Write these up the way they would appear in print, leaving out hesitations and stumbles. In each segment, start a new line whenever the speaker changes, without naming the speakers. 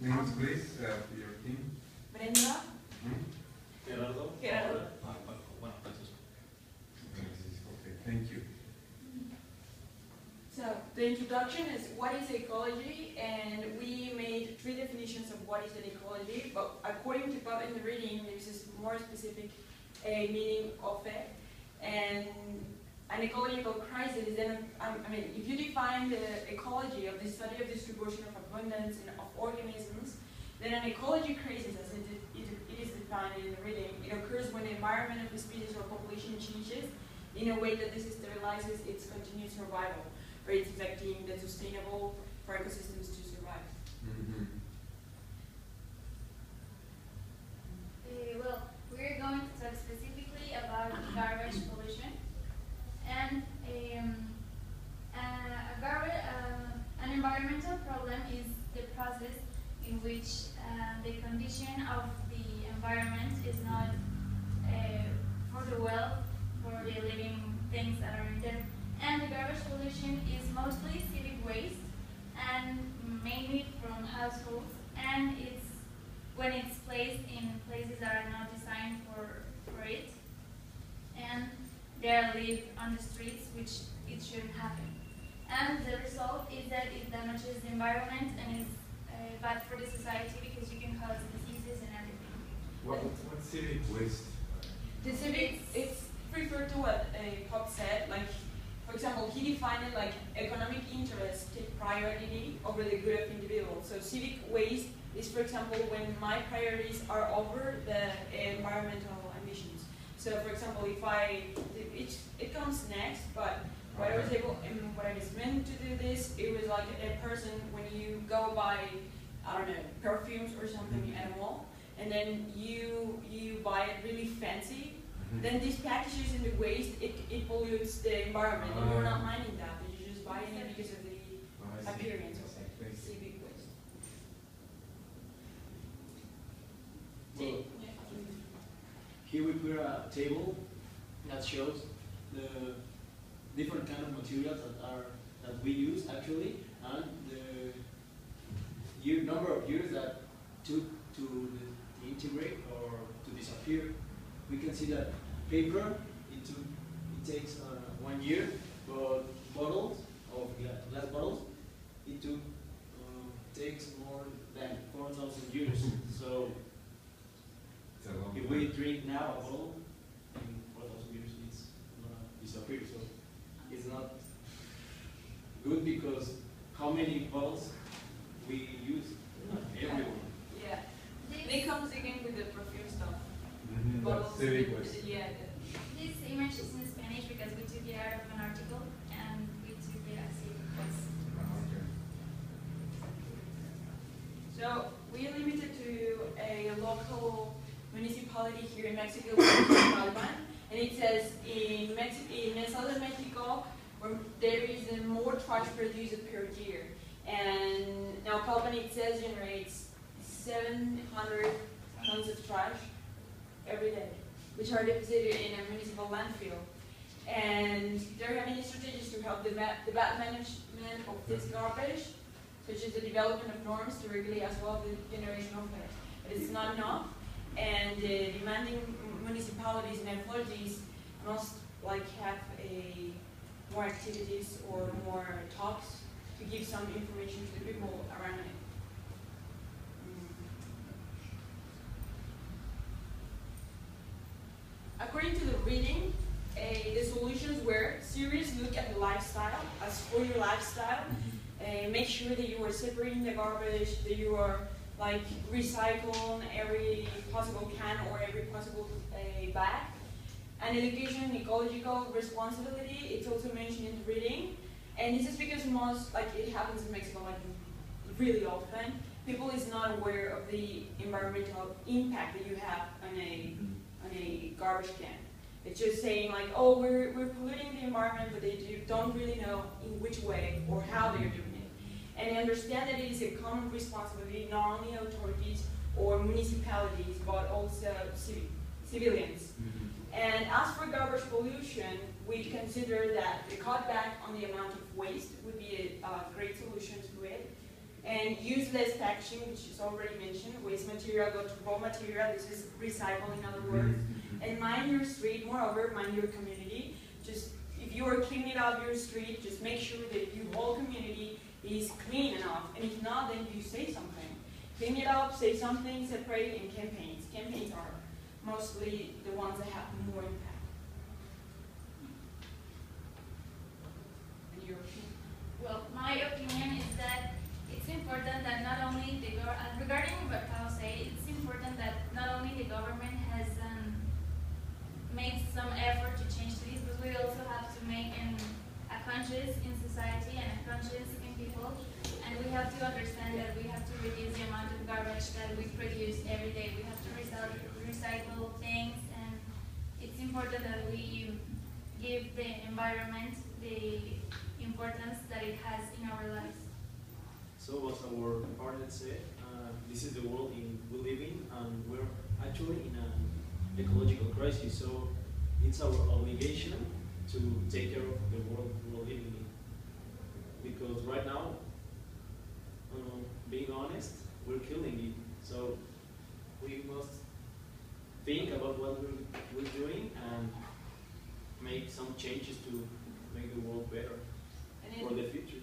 Names, please, for your team.
Brenda.
Gerardo.
Gerardo.
Bueno, Francisco.
Okay, thank you.
So the introduction is what is ecology, and we made 3 definitions of what is an ecology, but according to Bob in the reading, there's this more specific meaning of it. And an ecological crisis, then, I mean, if you define the ecology of the study of distribution of abundance and of organisms, then an ecology crisis, as it is defined in the reading, it occurs when the environment of a species or population changes in a way that destabilizes its continued survival, or it's affecting the sustainable for ecosystems to survive.
Well, we're going to talk specifically about garbage pollution. And an environmental problem is the process in which the condition of the environment is not for the well, for the living things that are in there. And the garbage pollution is mostly civic waste, and mainly from households, and when it's placed in places that are not designed for it, and they are left on the streets, which it shouldn't happen. And the result is that it damages the environment and is bad for the society because you can cause diseases and everything.
What's civic waste?
The civic, it's referred to what Pop said, like, for example, he defined it like economic interests take priority over the good of individuals. So civic waste is, for example, when my priorities are over the environmental ambitions. So, for example, if it comes next, but what I was meant to do this, it was like a person when you go buy, I don't know, perfumes or something at a mall, and then you buy it really fancy. Then these packages in the waste, it pollutes the environment, and you're not minding that, but you're just buying it because of the appearance of it. Civic waste.
Well, here we put a table that shows the different kind of materials that we use actually, and the number of years that took to integrate or to disappear. We can see that paper, it takes 1 year, but bottles of glass bottles, it takes more than 4,000 years. So if we drink now a bottle, in 4,000 years it's gonna disappear. So it's not good because how many bottles we use? Everyone.
Yeah. It comes again with the perfume stuff.
That's civic waste.
Yeah.
This image is in Spanish because we took it out of an article and we took it as civic waste.
So we are limited to a local municipality here in Mexico, Calpan, and it says in southern Mexico, where there is more trash produced per year, and now Calpan, it says, generates 700 tons of trash every day, which are deposited in a municipal landfill. And there have been strategies to help the bad management of this garbage, such as the development of norms to regulate as well the generation of it. But it's not enough, and demanding municipalities and authorities must have more activities or more talks to give some information to the people around it. According to the reading, the solutions were serious look at the lifestyle, as for your lifestyle, make sure that you are separating the garbage, that you are recycling every possible can or every possible bag. And education and ecological responsibility, it's also mentioned in the reading. And this is because it happens in Mexico really often. People is not aware of the environmental impact that you have on a garbage can. It's just saying oh, we're polluting the environment, but they don't really know in which way or how they're doing it. And understand that it is a common responsibility, not only authorities or municipalities, but also civilians. And as for garbage pollution, we consider that the cutback on the amount of waste would be a great solution to it. And use less packaging, which is already mentioned. Waste material go to raw material. This is recycle, in other words. And mind your street. Moreover, mind your community. Just if you are cleaning up your street, just make sure that your whole community is clean enough. And if not, then you say something. Clean it up, say something, separate, and campaigns. Campaigns are mostly the ones that have more impact. And your opinion?
Well, my opinion is that it's important that not only the regarding what Paul said, it's important that not only the government has made some effort to change this, but we also have to make a conscious in society and a conscious in people, and we have to understand that we have to reduce the amount of garbage that we produce every day. We have to recycle things, and it's important that we give the environment the importance that it has in our lives.
So as our partner said, this is the world we live in, and we're actually in an ecological crisis. So it's our obligation to take care of the world we're living in. Because right now, being honest, we're killing it. So we must think about what we're doing and make some changes to make the world better for the future.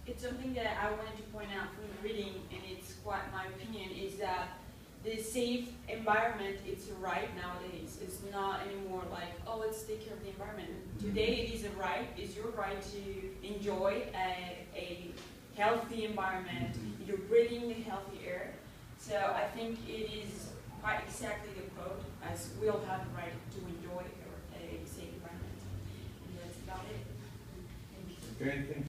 It's something that I wanted to point out from the reading, and it's quite my opinion, is that the safe environment, it's a right nowadays. It's not anymore like, oh, let's take care of the environment. Today it is a right. It's your right to enjoy a healthy environment. You're breathing the healthy air. So I think it is quite exactly the quote, as we all have the right to enjoy a safe environment. And that's about it. Thank you.
Okay, thank you.